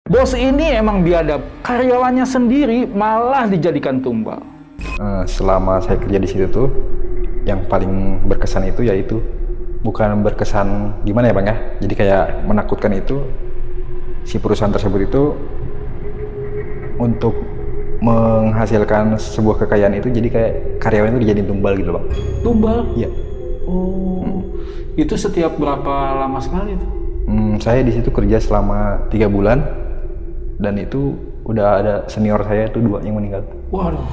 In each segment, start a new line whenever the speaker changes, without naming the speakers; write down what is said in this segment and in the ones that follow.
Bos ini emang biadab, karyawannya sendiri malah dijadikan tumbal.
Selama saya kerja di situ tuh, yang paling berkesan itu yaitu bukan berkesan gimana ya Bang ya, jadi kayak menakutkan itu si perusahaan tersebut itu untuk menghasilkan sebuah kekayaan itu, jadi kayak karyawan itu dijadiin tumbal gitu Bang.
Tumbal?
Iya.
Oh, itu setiap berapa lama sekali itu?
Saya di situ kerja selama 3 bulan dan itu udah ada senior saya itu 2 yang meninggal.
Waduh.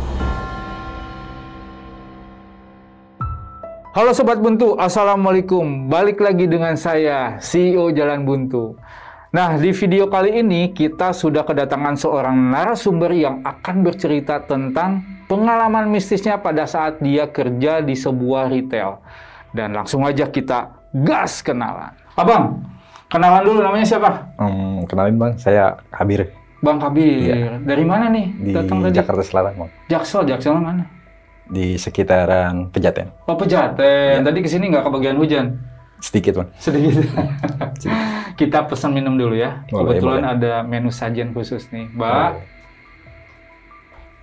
Halo Sobat Buntu, Assalamualaikum. Balik lagi dengan saya, CEO Jalan Buntu. Nah, di video kali ini kita sudah kedatangan seorang narasumber yang akan bercerita tentang pengalaman mistisnya pada saat dia kerja di sebuah retail. Dan langsung aja kita gas kenalan. Abang, kenalan dulu, namanya siapa?
Kenalin Bang, saya Kabir.
Bang Kabir.
Iya.
Dari mana nih?
Di
Datang tadi?
Jakarta Selatan Bang.
Jaksel mana?
Di sekitaran Pejaten.
Oh, Pejaten. Tadi kesini nggak kebagian hujan?
Sedikit Bang.
Sedikit. Kita pesan minum dulu ya.
Boleh,
Kebetulan
boleh.
ada menu sajian khusus nih, Mbak.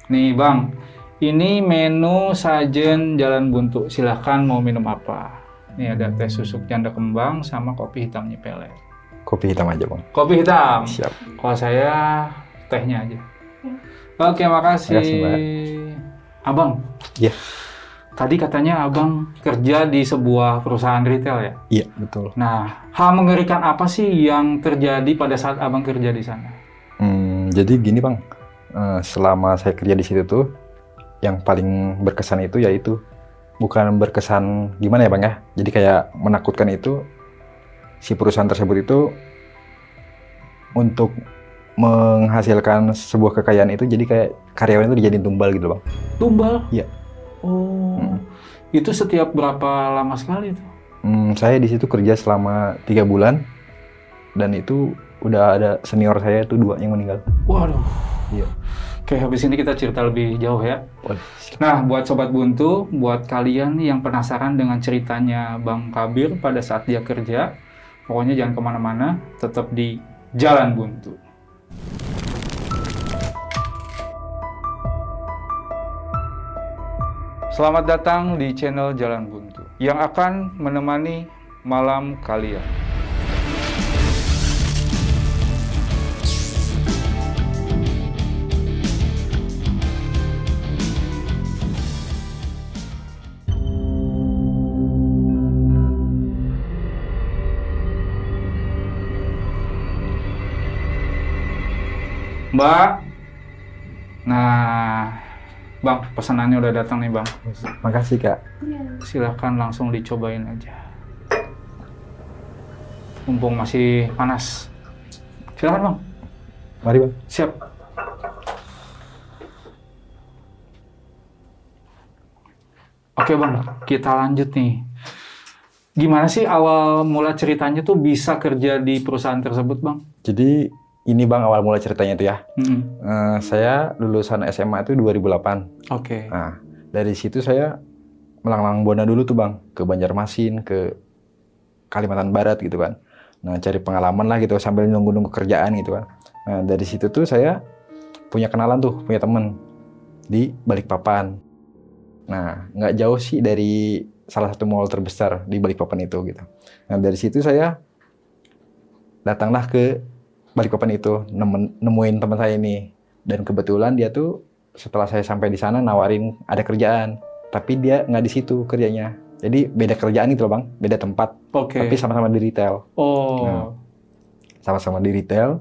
Nih Bang, ini menu sajian Jalan Buntu. Silahkan mau minum apa? Ini ada teh susuk janda kembang sama kopi hitam nyepele.
Kopi hitam aja Bang.
Kopi hitam.
Siap.
Kalau saya tehnya aja. Oke, makasih.
Makasih, Mbak.
Abang,
Iya.
tadi katanya Abang kerja di sebuah perusahaan retail ya?
Iya, betul.
Nah, hal mengerikan apa sih yang terjadi pada saat Abang kerja di sana?
Jadi gini Bang, selama saya kerja di situ tuh, yang paling berkesan itu yaitu bukan berkesan gimana ya Bang ya, jadi kayak menakutkan itu si perusahaan tersebut itu untuk menghasilkan sebuah kekayaan itu, jadi kayak karyawan itu dijadiin tumbal gitu Bang.
Tumbal?
Iya.
Oh, itu setiap berapa lama sekali itu?
Saya di situ kerja selama 3 bulan dan itu udah ada senior saya itu 2 yang meninggal.
Waduh.
Iya.
Oke, habis ini kita cerita lebih jauh ya.
Boleh.
Nah, buat Sobat Buntu, buat kalian yang penasaran dengan ceritanya Bang Kabir pada saat dia kerja, pokoknya jangan kemana-mana, tetap di Jalan Buntu. Selamat datang di channel Jalan Buntu yang akan menemani malam kalian. Mbak, nah, Bang, pesanannya udah datang nih Bang.
Makasih Kak.
Silahkan langsung dicobain aja. Mumpung masih panas. Silahkan Bang.
Mari Bang.
Siap. Oke Bang, kita lanjut nih. Gimana sih awal mula ceritanya tuh bisa kerja di perusahaan tersebut Bang?
Jadi ini Bang awal mula ceritanya itu ya. Saya lulusan SMA itu 2008.
Oke.
Nah, dari situ saya melanglang buana dulu tuh Bang, ke Banjarmasin, ke Kalimantan Barat gitu kan. Nah, cari pengalaman lah gitu sambil nunggu-nunggu kerjaan gitu kan. Nah, dari situ tuh saya punya kenalan tuh, punya temen di Balikpapan. Nah, nggak jauh sih dari salah satu mall terbesar di Balikpapan itu gitu. Nah, dari situ saya datanglah ke Balikpapan itu, nemuin teman saya ini. Dan kebetulan dia tuh setelah saya sampai di sana nawarin ada kerjaan. Tapi dia nggak di situ kerjanya. Jadi beda kerjaan gitu loh Bang, beda tempat.
Oke.
Tapi sama-sama di retail.
Oh.
Nah, sama-sama di retail.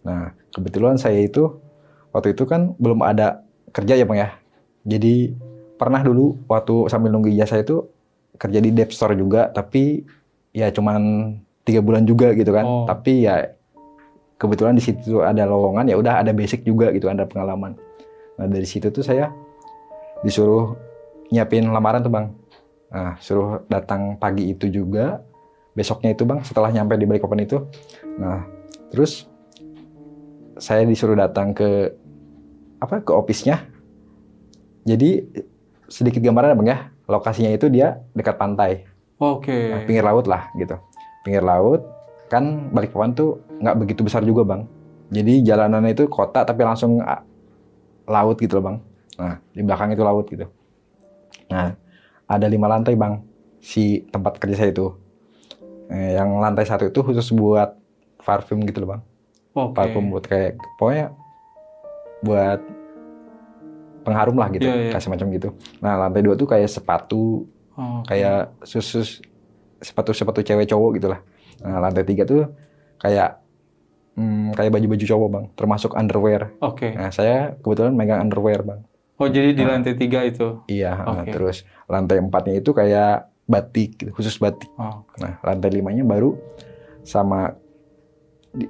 Nah, kebetulan saya itu, waktu itu kan belum ada kerja ya Bang ya. Jadi pernah dulu waktu sambil nunggu ijazah itu kerja di Dep Store juga. Tapi ya cuman 3 bulan juga gitu kan.
Oh.
Tapi ya kebetulan di situ ada lowongan, ya udah ada basic juga gitu, ada pengalaman. Nah dari situ tuh saya disuruh nyiapin lamaran tuh Bang. Nah suruh datang pagi itu juga, besoknya itu Bang setelah nyampe di Balikpapan itu. Nah terus saya disuruh datang ke office-nya. Jadi sedikit gambaran Bang ya, lokasinya itu dia dekat pantai.
Oke.
Nah, pinggir laut lah gitu, pinggir laut. Kan Balikpapan tuh nggak begitu besar juga Bang. Jadi jalanannya itu kota tapi langsung laut gitu loh bang. Nah di belakang itu laut gitu. Nah ada 5 lantai bang si tempat kerja saya itu. Yang lantai 1 itu khusus buat parfum gitu loh bang. Parfum buat kayak pokoknya buat pengharum lah gitu, kasih macam gitu. Nah lantai 2 tuh kayak sepatu, kayak sepatu cewek cowok gitulah. Nah lantai 3 tuh kayak baju-baju cowok bang, termasuk underwear. Nah saya kebetulan megang underwear bang.
Oh jadi di lantai 3 itu?
Iya. Terus lantai 4-nya itu kayak batik, gitu, khusus batik. Nah lantai 5-nya baru sama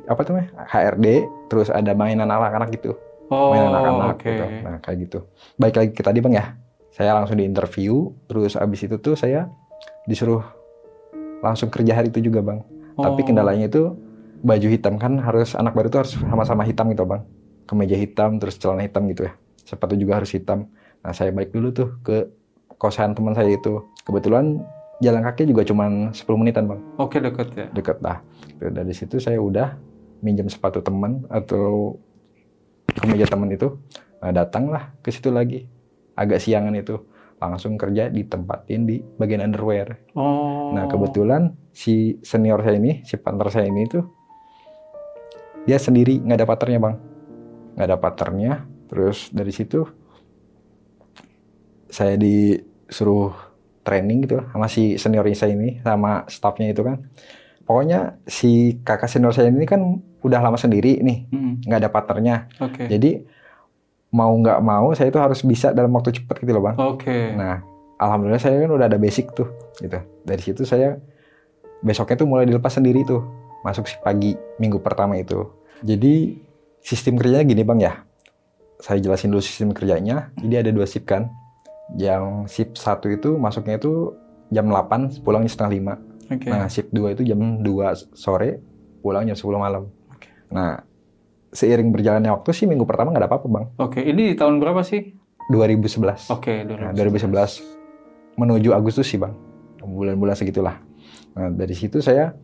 apa tuh HRD, terus ada mainan anak-anak gitu. Mainan anak-anak gitu. Nah kayak gitu. Baik lagi ke tadi bang ya, saya langsung diinterview, terus abis itu tuh saya disuruh langsung kerja hari itu juga bang. Tapi kendalanya itu baju hitam, kan harus anak baru tuh harus sama-sama hitam gitu bang. Kemeja hitam, terus celana hitam gitu ya. Sepatu juga harus hitam. Nah saya balik dulu tuh ke kosan teman saya itu. Kebetulan jalan kaki juga cuma 10 menitan bang.
Dekat ya?
Dekat lah. Dari situ saya udah minjem sepatu teman atau kemeja teman itu. Nah datanglah ke situ lagi. Agak siangan itu. Langsung kerja ditempatin di bagian underwear. Nah kebetulan si senior saya ini, si partner saya ini tuh, dia sendiri, nggak ada partnernya bang. Nggak ada partnernya. Terus dari situ saya disuruh training gitu sama si senior saya ini, sama staffnya itu kan. Pokoknya si kakak senior saya ini kan udah lama sendiri nih, nggak ada partnernya. Jadi mau nggak mau saya itu harus bisa dalam waktu cepat gitu loh bang. Nah alhamdulillah saya kan udah ada basic tuh gitu. Dari situ saya besoknya tuh mulai dilepas sendiri tuh, masuk si pagi minggu pertama itu. Jadi sistem kerjanya gini bang ya, saya jelasin dulu sistem kerjanya. Jadi ada 2 shift kan. Yang shift 1 itu masuknya itu jam 8, pulangnya setengah 5. Nah shift 2 itu jam 2 sore, pulangnya 10 malam. Nah seiring berjalannya waktu sih minggu pertama nggak ada apa-apa bang.
Ini di tahun berapa sih?
2011.
2011.
Nah, 2011 menuju Agustus sih bang, bulan-bulan segitulah. Nah dari situ saya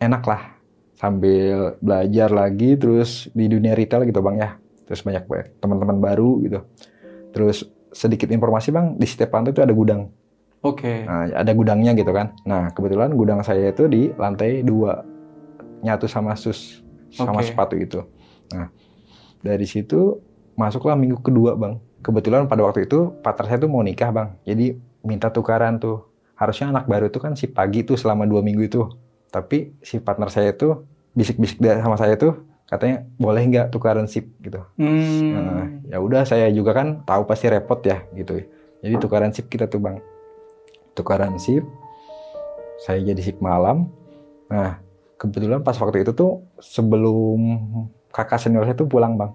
enak lah, sambil belajar lagi terus di dunia retail gitu bang ya. Terus banyak teman-teman baru gitu. Terus sedikit informasi bang, di setiap lantai itu ada gudang. Nah, ada gudangnya gitu kan. Nah kebetulan gudang saya itu di lantai 2, nyatu sama sama sepatu itu. Nah dari situ masuklah minggu kedua bang. Kebetulan pada waktu itu partner saya tuh mau nikah bang. Jadi minta tukaran tuh. Harusnya anak baru itu kan si pagi tuh selama 2 minggu itu. Tapi si partner saya tuh bisik-bisik sama saya tuh, katanya boleh nggak tukaran shift gitu. Nah, ya udah saya juga kan tahu pasti repot ya gitu. Jadi tukaran shift kita tuh bang. Tukaran shift. Saya jadi shift malam. Nah kebetulan pas waktu itu tuh sebelum kakak senior saya tuh pulang bang.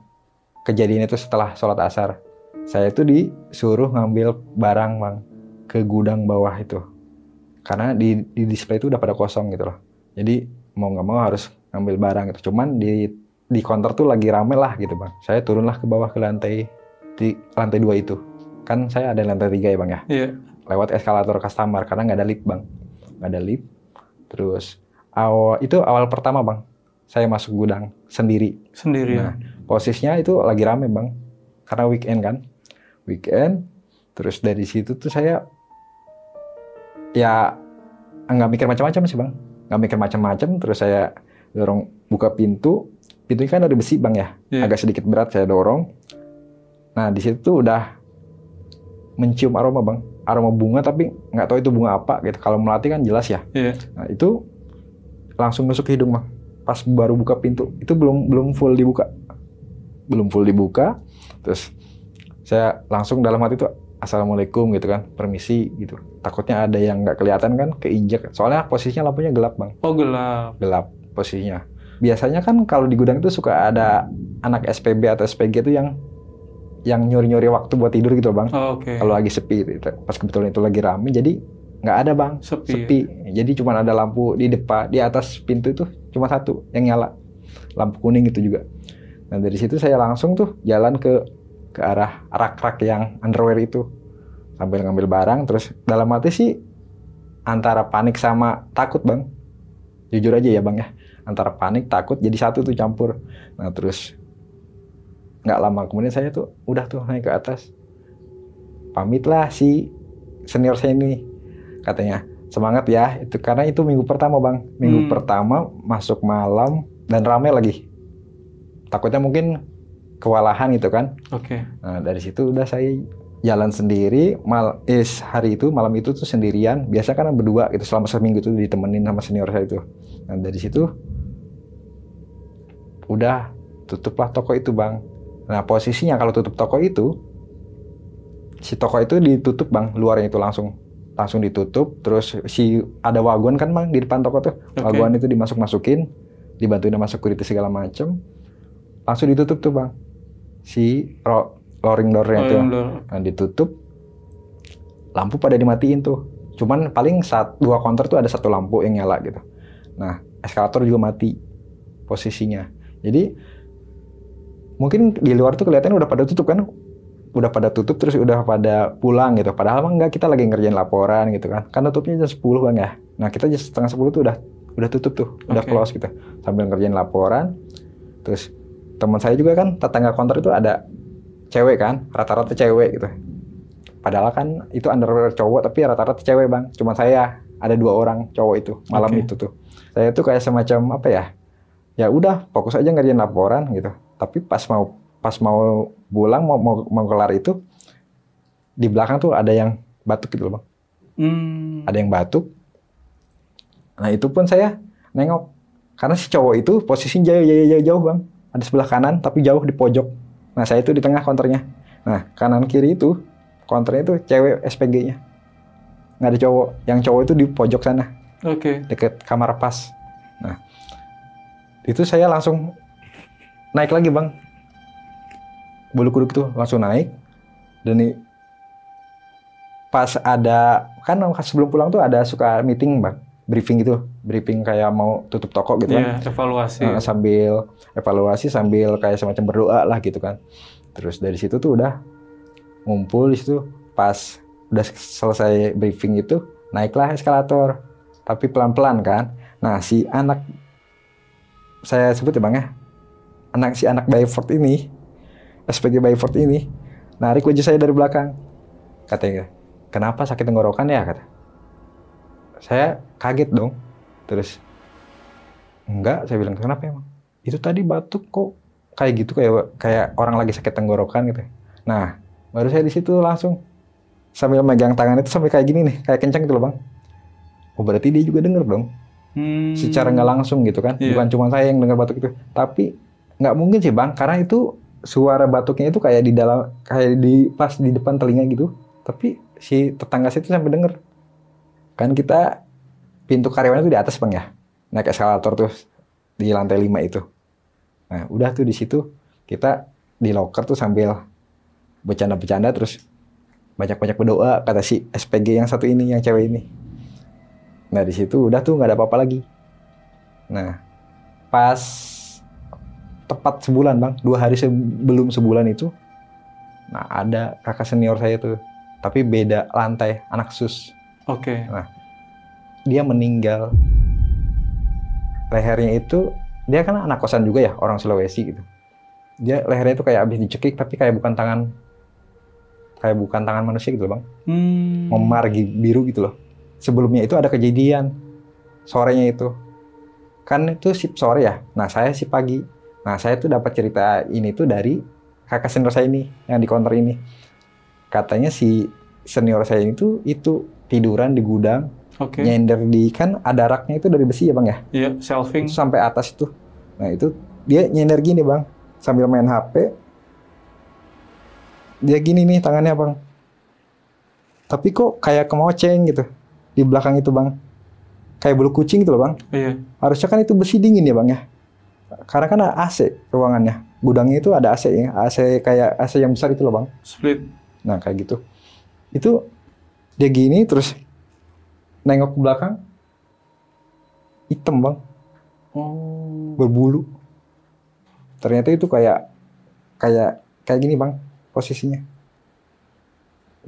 Kejadian itu setelah sholat asar. Saya tuh disuruh ngambil barang bang ke gudang bawah itu. Karena di display itu udah pada kosong gitu loh. Jadi mau nggak mau harus ngambil barang gitu. Cuman di counter tuh lagi rame lah gitu bang. Saya turunlah ke bawah ke lantai 2 itu. Kan saya ada lantai 3 ya bang ya. Lewat eskalator customer karena nggak ada lift bang. Nggak ada lift. Terus awal pertama bang. Saya masuk gudang sendiri. Nah, posisinya itu lagi rame bang. Karena weekend kan. Terus dari situ tuh saya ya nggak mikir macam-macam sih bang. Nggak mikir macam-macam. Terus saya dorong buka pintu. Pintunya kan dari besi bang ya. Agak sedikit berat saya dorong. Nah di situ tuh udah mencium aroma bang. Aroma bunga tapi nggak tahu itu bunga apa gitu. Kalau melati kan jelas ya. Nah itu langsung masuk ke hidung bang. Pas baru buka pintu itu belum full dibuka. Terus saya langsung dalam hati tuh assalamualaikum gitu kan, permisi gitu. Takutnya ada yang nggak kelihatan kan, keinjek. Soalnya posisinya lampunya gelap bang. Gelap posisinya. Biasanya kan kalau di gudang itu suka ada anak SPB atau SPG itu yang nyuri-nyuri waktu buat tidur gitu bang. Kalau lagi sepi gitu. Pas kebetulan itu lagi rame jadi nggak ada bang, sepi. Jadi cuma ada lampu di depan, di atas pintu itu cuma satu yang nyala, lampu kuning itu juga. Nah dari situ saya langsung tuh jalan ke arah rak-rak yang underwear itu sambil ngambil barang. Terus dalam hati sih antara panik sama takut bang, jujur aja ya bang ya, antara panik, takut jadi satu tuh campur. Nah terus nggak lama kemudian saya tuh udah tuh naik ke atas, pamitlah si senior saya ini, katanya semangat ya, itu karena itu minggu pertama bang, minggu pertama masuk malam dan rame lagi, takutnya mungkin kewalahan gitu kan. Nah dari situ udah saya jalan sendiri, hari itu malam itu tuh sendirian, biasa kan berdua gitu selama seminggu tuh ditemenin sama senior saya itu. Nah dari situ udah tutuplah toko itu bang. Nah posisinya kalau tutup toko itu, si toko itu ditutup bang, luarnya itu langsung ditutup, terus si ada wagon kan bang di depan toko tuh, wagon itu dimasuk-masukin, dibantuin sama security segala macem, langsung ditutup tuh bang, si lowering door-nya itu. Nah ditutup, lampu pada dimatiin tuh, cuman paling 2 counter tuh ada 1 lampu yang nyala gitu. Nah eskalator juga mati posisinya, jadi mungkin di luar tuh kelihatannya udah pada tutup kan, udah pada tutup terus udah pada pulang gitu. Padahal mah enggak, kita lagi ngerjain laporan gitu kan. Kan tutupnya jam 10 bang ya. Nah kita jam setengah 10 tuh udah tutup tuh, udah close gitu. Sambil ngerjain laporan. Terus teman saya juga kan tetangga counter itu ada cewek kan, rata-rata cewek gitu. Padahal kan itu under cowok tapi rata-rata cewek bang. Cuma saya ada 2 orang cowok itu malam itu tuh. Saya tuh kayak semacam apa ya? Ya udah fokus aja ngerjain laporan gitu. Tapi pas mau pulang mau kelar itu, di belakang tuh ada yang batuk gitu loh bang. Ada yang batuk. Nah itu pun saya nengok, karena si cowok itu posisinya jauh bang, ada sebelah kanan tapi jauh di pojok. Nah saya itu di tengah counternya. Nah kanan kiri itu counternya itu cewek SPG-nya, nggak ada cowok. Yang cowok itu di pojok sana, deket kamar pas. Nah itu saya langsung naik lagi bang, bulu kuduk tuh langsung naik. Dan pas ada kan sebelum pulang tuh ada suka meeting bang, briefing kayak mau tutup toko gitu kan,
evaluasi.
Sambil evaluasi sambil kayak semacam berdoa lah gitu kan. Terus dari situ tuh udah ngumpul di situ, pas udah selesai briefing itu naiklah eskalator, tapi pelan-pelan kan. Nah si anak, saya sebut ya bang ya, si anak Bayford ini, SPG Bayford ini, narik baju saya dari belakang. Katanya, kenapa sakit tenggorokan ya? Kata. Saya kaget dong. Terus, enggak, saya bilang, kenapa emang? Itu tadi batuk kok kayak gitu, kayak orang lagi sakit tenggorokan gitu. Nah, baru saya di situ langsung sambil megang tangan itu sampai kayak gini nih, kayak kencang gitu loh bang. Oh berarti dia juga denger dong. Secara nggak langsung gitu kan, bukan cuma saya yang dengar batuk itu, tapi nggak mungkin sih bang, karena itu suara batuknya itu kayak di dalam, kayak di pas di depan telinga gitu, tapi si tetangga situ sampai denger. Kan kita pintu karyawan itu di atas bang ya, naik eskalator tuh di lantai 5 itu. Nah udah tuh di situ kita di loker tuh sambil bercanda-bercanda, terus banyak-banyak berdoa kata si SPG yang satu ini, yang cewek ini. Nah di situ udah tuh nggak ada apa-apa lagi. Nah pas tepat sebulan bang, 2 hari sebelum sebulan itu, nah ada kakak senior saya tuh, tapi beda lantai, anak sus. Nah dia meninggal. Lehernya itu, dia kan anak kosan juga ya, orang Sulawesi gitu. Dia lehernya itu kayak habis dicekik, tapi kayak bukan tangan manusia gitu loh bang. Memar biru gitu loh. Sebelumnya itu ada kejadian sorenya itu, kan itu shift sore ya. Nah saya shift pagi. Nah saya tuh dapat cerita ini tuh dari kakak senior saya ini yang di counter ini. Katanya si senior saya itu tiduran di gudang, nyender di, kan ada raknya itu dari besi ya bang ya.
Iya, shelving.
Itu sampai atas itu. Nah itu dia nyender gini bang, sambil main HP. Dia gini nih tangannya bang. Tapi kok kayak kemoceng gitu di belakang itu bang. Kayak bulu kucing gitu loh bang.
Iya.
Harusnya kan itu besi dingin ya bang ya. Karena kan ada AC ruangannya. Gudangnya itu ada AC ya. AC kayak AC yang besar itu loh bang.
Split.
Nah kayak gitu. Itu dia gini terus nengok ke belakang. Hitam bang. Berbulu. Ternyata itu kayak gini bang posisinya.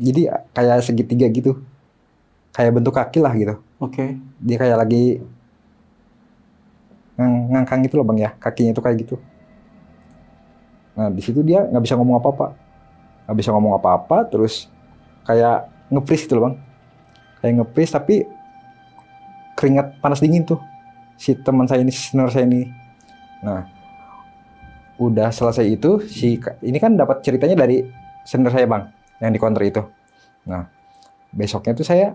Jadi kayak segitiga gitu. Kayak bentuk kaki lah gitu.
Dia
kayak lagi ngangkang gitu loh bang ya, kakinya itu kayak gitu. Nah di situ dia nggak bisa ngomong apa-apa, terus kayak nge-freeze gitu loh bang, kayak nge-freeze tapi keringat panas dingin tuh si teman saya ini, senior saya ini. Nah udah selesai itu, ini kan dapat ceritanya dari senior saya bang, yang di counter itu. Nah besoknya tuh saya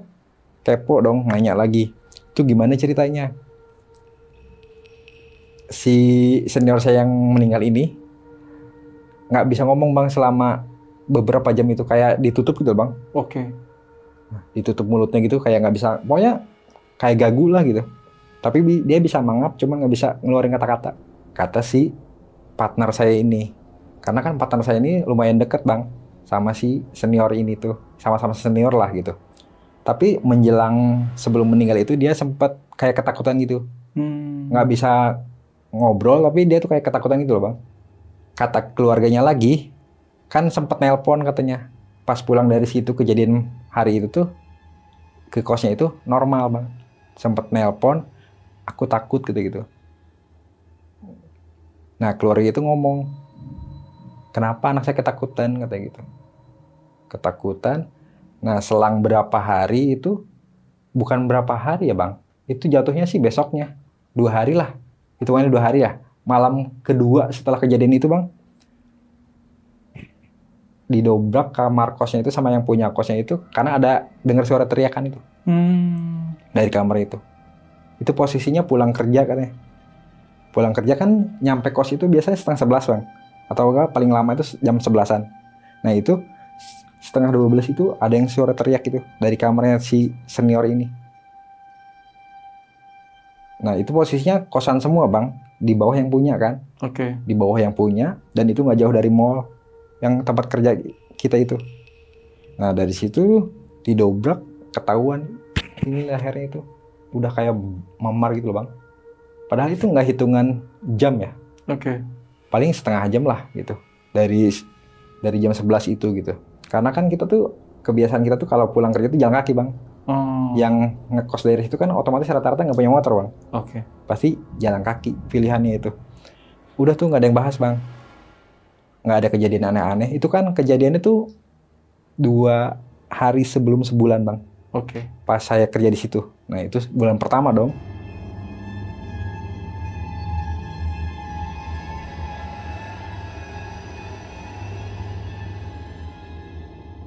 kepo dong, nanya lagi, itu gimana ceritanya? Si senior saya yang meninggal ini nggak bisa ngomong bang selama beberapa jam itu, kayak ditutup gitu bang.
Oke.
Ditutup mulutnya gitu, kayak nggak bisa, pokoknya kayak gagu lah gitu. Tapi dia bisa mangap, cuma nggak bisa ngeluarin kata-kata. Kata si partner saya ini, karena kan partner saya ini lumayan deket bang sama si senior ini tuh, sama-sama senior lah gitu. Tapi menjelang sebelum meninggal itu dia sempat kayak ketakutan gitu, nggak bisa ngobrol, tapi dia tuh kayak ketakutan gitu loh bang. Kata keluarganya lagi, kan sempat nelpon katanya pas pulang dari situ, kejadian hari itu tuh ke kosnya itu normal bang. Sempat nelpon, aku takut gitu. Nah keluarga itu ngomong, kenapa anak saya ketakutan, katanya gitu. Ketakutan. Nah selang berapa hari itu, bukan berapa hari ya bang, itu jatuhnya sih besoknya, 2 hari lah, hitungannya 2 hari ya. Malam kedua setelah kejadian itu bang, didobrak kamar kosnya itu sama yang punya kosnya itu, karena ada dengar suara teriakan itu dari kamar itu. Itu posisinya pulang kerja katanya. Pulang kerja kan nyampe kos itu biasanya 10:30 bang, atau enggak paling lama itu jam 11-an. Nah itu 11:30 itu ada yang suara teriak itu dari kamarnya si senior ini. Nah itu posisinya kosan semua bang, di bawah yang punya kan.
Oke.
Di bawah yang punya, dan itu nggak jauh dari mall yang tempat kerja kita itu. Nah dari situ didobrak, ketahuan ini lehernya itu udah kayak memar gitu loh bang. Padahal itu nggak hitungan jam ya.
Oke.
Paling setengah jam lah gitu dari jam 11 itu gitu. Karena kan kita tuh kebiasaan kita tuh kalau pulang kerja tuh jalan kaki bang. Yang ngekos dari situ kan otomatis rata-rata nggak punya motor bang.
Oke.
Pasti jalan kaki pilihannya itu. Udah tuh nggak ada yang bahas bang, nggak ada kejadian aneh-aneh. Itu kan kejadiannya tuh 2 hari sebelum sebulan bang.
Oke.
Pas saya kerja di situ. Nah itu bulan pertama dong.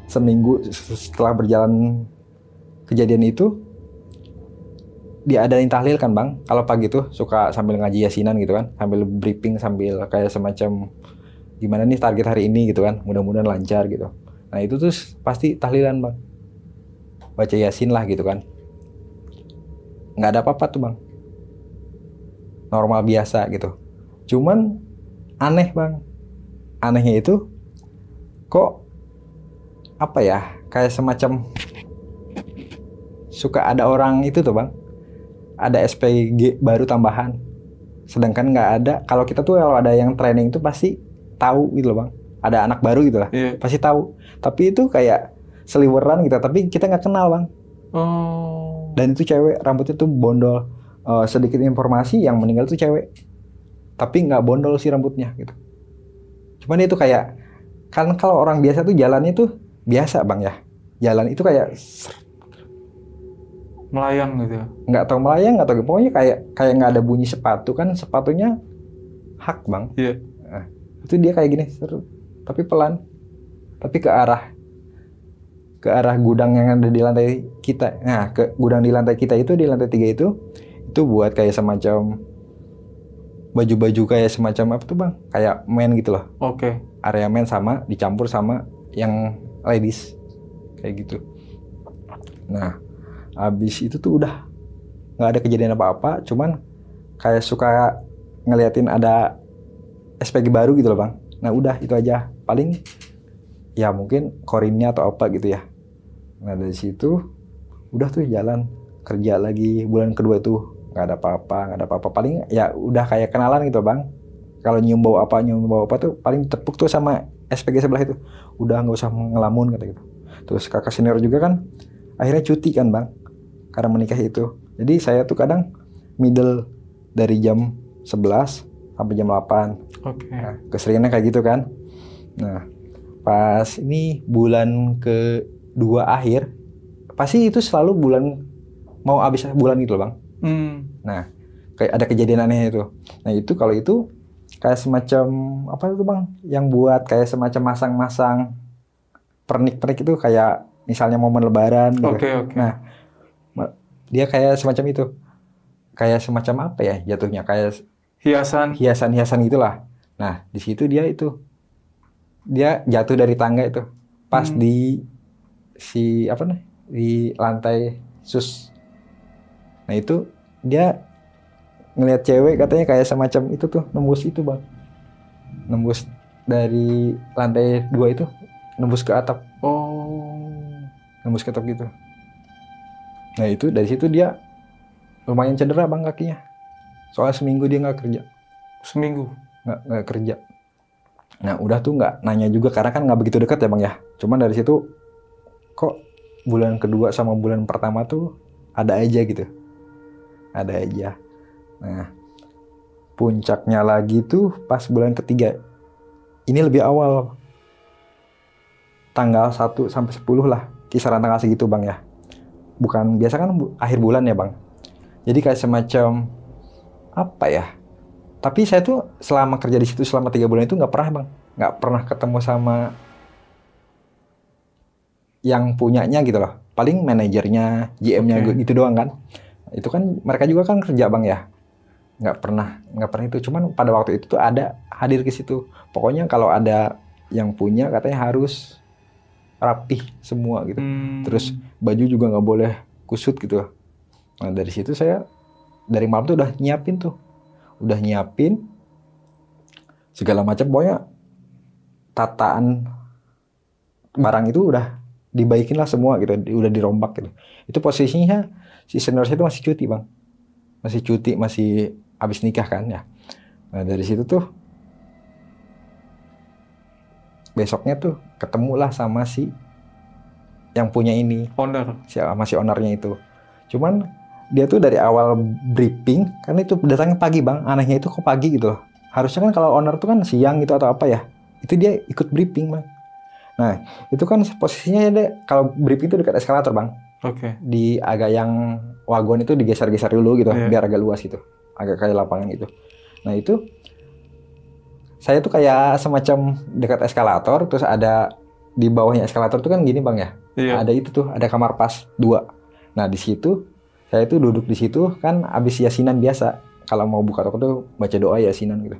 Seminggu setelah berjalan kejadian itu, diadain tahlil kan bang. Kalau pagi tuh suka sambil ngaji yasinan gitu kan, sambil briefing, sambil kayak semacam gimana nih target hari ini gitu kan, mudah-mudahan lancar gitu. Nah itu tuh pasti tahlilan bang, baca yasin lah gitu kan. Nggak ada apa-apa tuh bang, normal biasa gitu. Cuman aneh bang, anehnya itu kok apa ya, kayak semacam suka ada orang itu tuh bang, ada SPG baru tambahan, sedangkan nggak ada. Kalau kita tuh kalau ada yang training itu pasti tahu gitu loh bang, ada anak baru gitu lah, pasti tahu. Tapi itu kayak seliweran gitu, tapi kita nggak kenal bang. Dan itu cewek, rambutnya tuh bondol. Sedikit informasi, yang meninggal tuh cewek, tapi nggak bondol sih rambutnya gitu. Cuman itu kayak, kan kalau orang biasa tuh jalannya tuh biasa bang ya, jalan itu kayak
melayang gitu ya?
Nggak tahu melayang, nggak tahu, pokoknya kayak nggak ada bunyi sepatu kan, sepatunya hak bang.
Iya.
Nah, itu dia kayak gini, tapi pelan, tapi ke arah gudang yang ada di lantai kita. Nah ke gudang di lantai kita itu, di lantai 3 itu buat kayak semacam baju-baju kayak semacam apa tuh bang, kayak men gitu loh.
Oke.
Area men sama dicampur sama yang ladies kayak gitu. Nah abis itu tuh udah nggak ada kejadian apa-apa, cuman kayak suka ngeliatin ada SPG baru gitu loh bang. Nah udah itu aja, paling ya mungkin korinnya atau apa gitu ya. Nah dari situ udah tuh jalan kerja lagi. Bulan kedua itu nggak ada apa-apa, paling ya udah kayak kenalan gitu bang. Kalau nyium bau apa tuh paling tepuk tuh sama SPG sebelah itu, udah nggak usah ngelamun kata gitu. Terus kakak senior juga kan akhirnya cuti kan bang, karena menikah itu. Jadi saya tuh kadang middle dari jam 11 sampai jam 8.
Oke.
Nah, keseringannya kayak gitu kan. Nah, pas ini bulan kedua akhir, pasti itu selalu bulan mau habis bulan gitu loh Bang. Nah, kayak ada kejadian aneh itu. Nah itu kalau itu kayak semacam apa itu Bang? Yang buat kayak semacam masang-masang pernik-pernik itu kayak misalnya momen Lebaran gitu.
Oke.
Nah, dia kayak semacam itu. Kayak semacam apa ya jatuhnya? Kayak hiasan-hiasan gitulah. Nah, di situ dia jatuh dari tangga itu. Pas di di lantai sus. Nah, itu dia ngelihat cewek katanya kayak semacam itu tuh nembus itu Bang. Nembus dari lantai 2 itu nembus ke atap. Nembus ke atap gitu. Nah, itu dari situ dia lumayan cedera Bang kakinya. Soalnya seminggu dia nggak kerja.
Seminggu?
Nggak kerja. Nah udah tuh nggak nanya juga karena kan nggak begitu dekat ya Bang ya. Cuman dari situ kok bulan kedua sama bulan pertama tuh ada aja gitu. Ada aja. Nah puncaknya lagi tuh pas bulan ketiga. Ini lebih awal. Tanggal 1 sampai 10 lah. Kisaran tanggal segitu Bang ya. Bukan biasa kan akhir bulan ya Bang. Jadi kayak semacam apa ya? Tapi saya tuh selama kerja di situ selama 3 bulan itu nggak pernah Bang, nggak pernah ketemu sama yang punyanya gitu loh. Paling manajernya, GM-nya gitu doang kan. Itu kan mereka juga kan kerja Bang ya. Nggak pernah itu. Cuman pada waktu itu tuh ada hadir ke situ. Pokoknya kalau ada yang punya katanya harus rapih semua gitu. Terus baju juga nggak boleh kusut gitu. Nah dari situ saya dari malam tuh udah nyiapin segala macam, pokoknya tataan barang itu udah dibaikin lah semua gitu, udah dirombak gitu. Itu posisinya si senior saya itu masih cuti Bang, masih habis nikah kan ya. Nah dari situ tuh besoknya tuh ketemulah sama si yang punya ini, sama si ownernya itu. Cuman dia tuh dari awal briefing, karena itu datangnya pagi Bang, anehnya itu kok pagi gitu loh. Harusnya kan kalau owner tuh kan siang gitu atau apa ya, itu dia ikut briefing Bang. Nah itu kan posisinya dia, kalau briefing itu dekat eskalator Bang. Di agak yang wagon itu digeser-geser dulu gitu, biar agak luas gitu, agak kayak lapangan gitu. Nah itu saya tuh kayak semacam dekat eskalator, terus ada di bawahnya eskalator tuh kan gini Bang ya, ada itu tuh, ada kamar pas 2. Nah di situ saya tuh duduk di situ kan abis yasinan biasa. Kalau mau buka toko tuh baca doa yasinan gitu.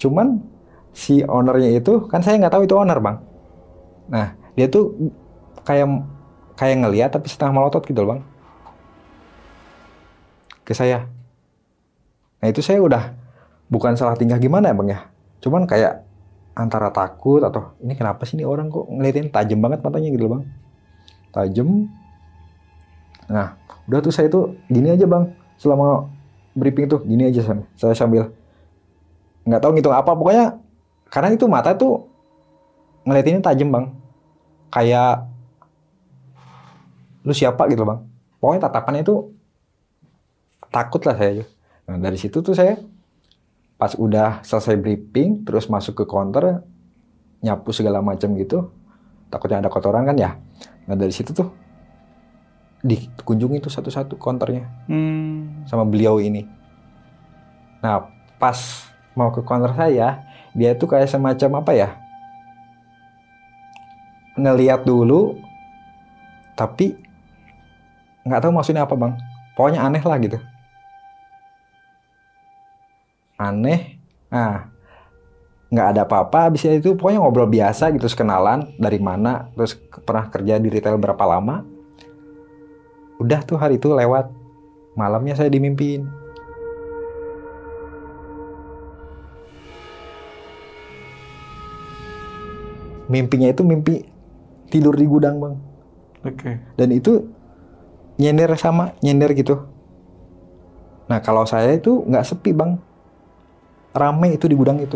Cuman si ownernya itu kan saya nggak tahu itu owner Bang. Nah dia tuh kayak ngeliat tapi setengah melotot gitu loh Bang ke saya. Nah itu saya udah bukan salah tingkah gimana ya Bang ya. Cuman kayak antara takut atau ini kenapa sih ini orang kok ngeliatin tajam banget matanya gitu loh Bang. Tajam. Nah udah tuh saya tuh gini aja Bang, selama briefing tuh gini aja saya sambil nggak tahu ngitung apa, pokoknya karena itu mata tuh ngeliatinnya tajam Bang, kayak lu siapa gitu Bang, pokoknya tatapannya itu takut lah saya. Nah dari situ tuh saya pas udah selesai briefing terus masuk ke counter nyapu segala macam gitu, takutnya ada kotoran kan ya. Nah dari situ tuh dikunjungi tuh satu-satu counternya sama beliau ini. Nah pas mau ke counter saya, dia tuh kayak semacam apa ya, ngeliat dulu tapi nggak tahu maksudnya apa Bang, pokoknya aneh lah gitu, aneh. Nah nggak ada apa-apa, habis itu pokoknya ngobrol biasa gitu, kenalan dari mana, terus pernah kerja di retail berapa lama. Udah tuh hari itu lewat, malamnya saya dimimpiin. Mimpinya itu mimpi tidur di gudang Bang. Dan itu nyender gitu. Nah kalau saya itu nggak sepi Bang, rame itu di gudang itu.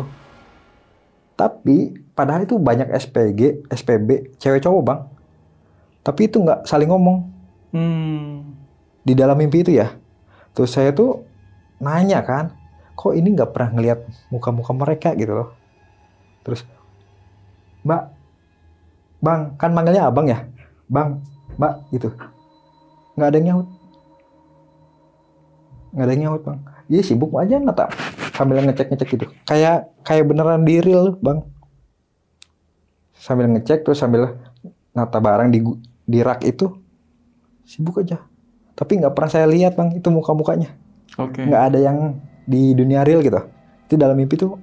Tapi padahal itu banyak SPG, SPB, cewek cowok Bang. Tapi itu nggak saling ngomong. Di dalam mimpi itu ya. Terus saya tuh nanya kan, kok ini nggak pernah ngelihat muka-muka mereka gitu loh. Terus, Mbak, Bang, kan manggilnya abang ya, Bang, Mbak, gitu. Nggak ada yang nyaut. Nggak ada yang nyaut, Bang. Iya sibuk aja nata sambil ngecek-ngecek gitu. Kayak beneran di real, Bang. Sambil ngecek terus sambil nata barang di rak itu sibuk aja. Tapi nggak pernah saya lihat, Bang, itu muka-mukanya.
Oke.
Nggak ada yang di dunia real gitu. Itu dalam mimpi tuh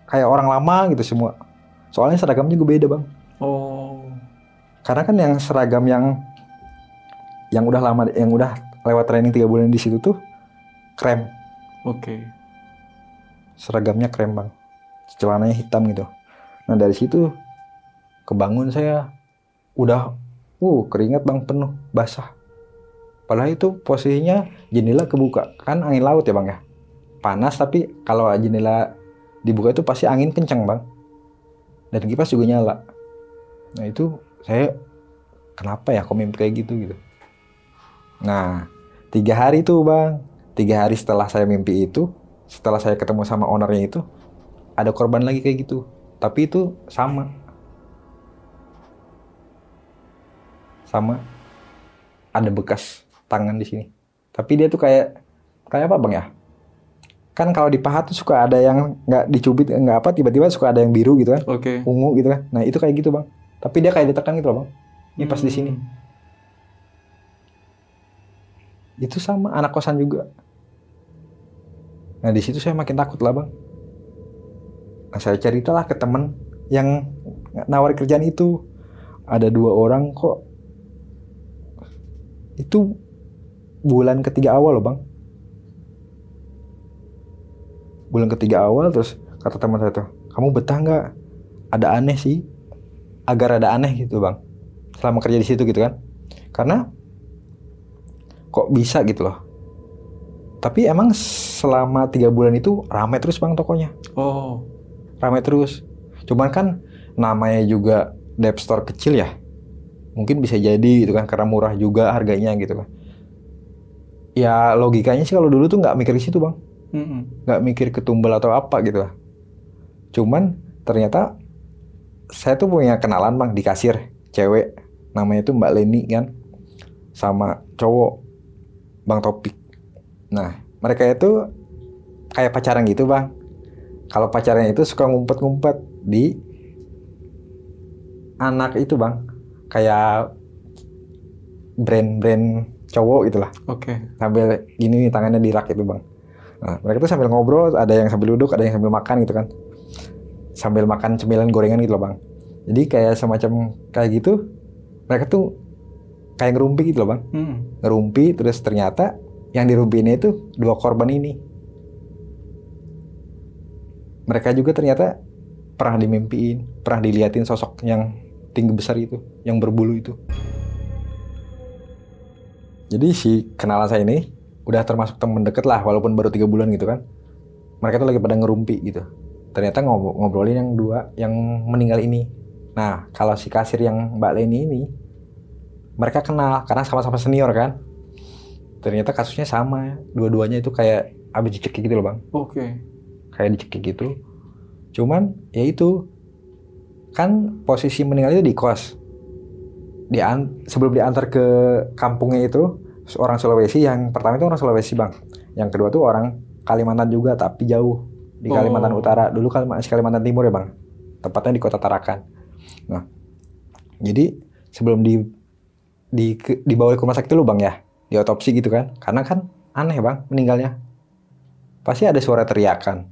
kayak orang lama gitu semua. Soalnya seragamnya juga beda, Bang.
Oh.
Karena kan yang seragam yang udah lama, yang udah lewat training 3 bulan di situ tuh krem.
Oke.
Seragamnya krem, Bang. Celananya hitam gitu. Nah dari situ kebangun saya udah keringat, Bang, penuh basah. Padahal itu posisinya jendela kebuka. Kan angin laut ya, Bang ya. Panas tapi kalau jendela dibuka itu pasti angin kencang, Bang. Dan kipas juga nyala. Nah itu saya kenapa ya kok mimpi kayak gitu. Nah 3 hari tuh, Bang. 3 hari setelah saya mimpi itu, setelah saya ketemu sama ownernya itu, ada korban lagi kayak gitu. Tapi itu sama ada bekas tangan di sini. Tapi dia tuh kayak apa, Bang ya? Kan kalau di paha tuh suka ada yang nggak dicubit, nggak apa, tiba-tiba suka ada yang biru gitu kan,
Oke.
ungu gitu kan. Nah itu kayak gitu, Bang. Tapi dia kayak ditekan gitu loh, Bang. Ini pas di sini. Itu sama anak kosan juga. Nah di situ saya makin takut lah, Bang. Nah saya ceritalah ke temen yang nawari kerjaan itu. Ada 2 orang kok. Itu bulan ketiga awal loh, Bang. Bulan ketiga awal terus kata teman saya tuh, kamu betah nggak? Ada aneh sih, agar ada aneh gitu, Bang. Selama kerja di situ gitu kan. Karena kok bisa gitu loh. Tapi emang selama 3 bulan itu ramai terus, Bang, tokonya.
Oh.
Ramai terus. Cuman kan namanya juga dep store kecil ya. Mungkin bisa jadi gitu kan, karena murah juga harganya gitu kan. Ya logikanya sih kalau dulu tuh nggak mikir di situ, Bang. Nggak mikir ketumbal atau apa gitu lah. Cuman ternyata saya tuh punya kenalan, Bang, di kasir cewek, namanya tuh Mbak Leni kan, sama cowok Bang Topik. Nah mereka itu kayak pacaran gitu, Bang. Kalau pacarannya itu suka ngumpet-ngumpet di anak itu, Bang, kayak brand-brand cowok gitulah.
Oke.
Sambil gini nih tangannya di rak itu, Bang. Nah, mereka tuh sambil ngobrol, ada yang sambil duduk, ada yang sambil makan gitu kan. Sambil makan cemilan gorengan gitu loh, Bang. Jadi kayak semacam kayak gitu, mereka tuh kayak ngerumpi gitu loh, Bang. Ngerumpi, terus ternyata yang dirumpiinnya itu 2 korban ini. Mereka juga ternyata pernah dimimpiin, pernah diliatin sosok yang tinggi besar itu, yang berbulu itu. Jadi si kenalan saya ini udah termasuk teman deket lah, walaupun baru 3 bulan gitu kan. Mereka tuh lagi pada ngerumpi gitu. Ternyata ngobrolin yang 2 yang meninggal ini. Nah, kalau si kasir yang Mbak Leni ini, mereka kenal karena sama-sama senior kan. Ternyata kasusnya sama, dua-duanya itu kayak abis dicekik gitu loh, Bang.
Oke.
Kayak dicekik gitu. Cuman ya itu kan posisi meninggal itu di kos. Sebelum diantar ke kampungnya itu orang Sulawesi. Yang pertama itu orang Sulawesi, Bang. Yang kedua tuh orang Kalimantan juga tapi jauh di Kalimantan Utara. Dulu Kalimantan Timur ya, Bang. Tepatnya di Kota Tarakan. Nah, jadi sebelum dibawa ke rumah sakit dulu, Bang ya, diotopsi gitu kan. Karena kan aneh, Bang, meninggalnya. Pasti ada suara teriakan.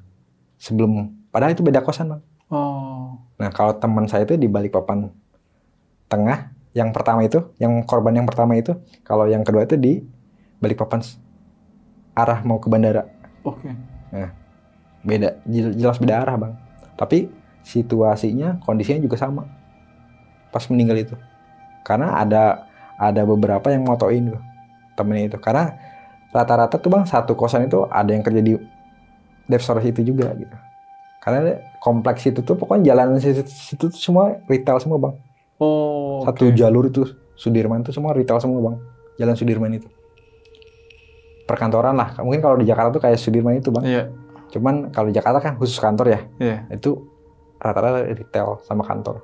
Padahal itu beda kosan, Bang.
Oh.
Nah, kalau teman saya itu di balik papan tengah, yang pertama itu, yang korban yang pertama itu, kalau yang kedua itu di balik papan arah mau ke bandara.
Oke.
Nah, beda, jelas beda arah, Bang. Tapi situasinya, kondisinya juga sama pas meninggal itu. Karena ada beberapa yang motoin tuh temennya itu. Karena rata-rata tuh, Bang, satu kosan itu ada yang kerja di dep store itu juga gitu. Karena kompleks itu tuh pokoknya jalan situ tuh semua retail semua, Bang.
Oh.
Satu jalur itu Sudirman itu semua retail semua, Bang. Jalan Sudirman itu. Perkantoran lah. Mungkin kalau di Jakarta tuh kayak Sudirman itu, Bang.
Iya.
Cuman kalau di Jakarta kan khusus kantor ya.
Iya.
Itu rata-rata retail sama kantor.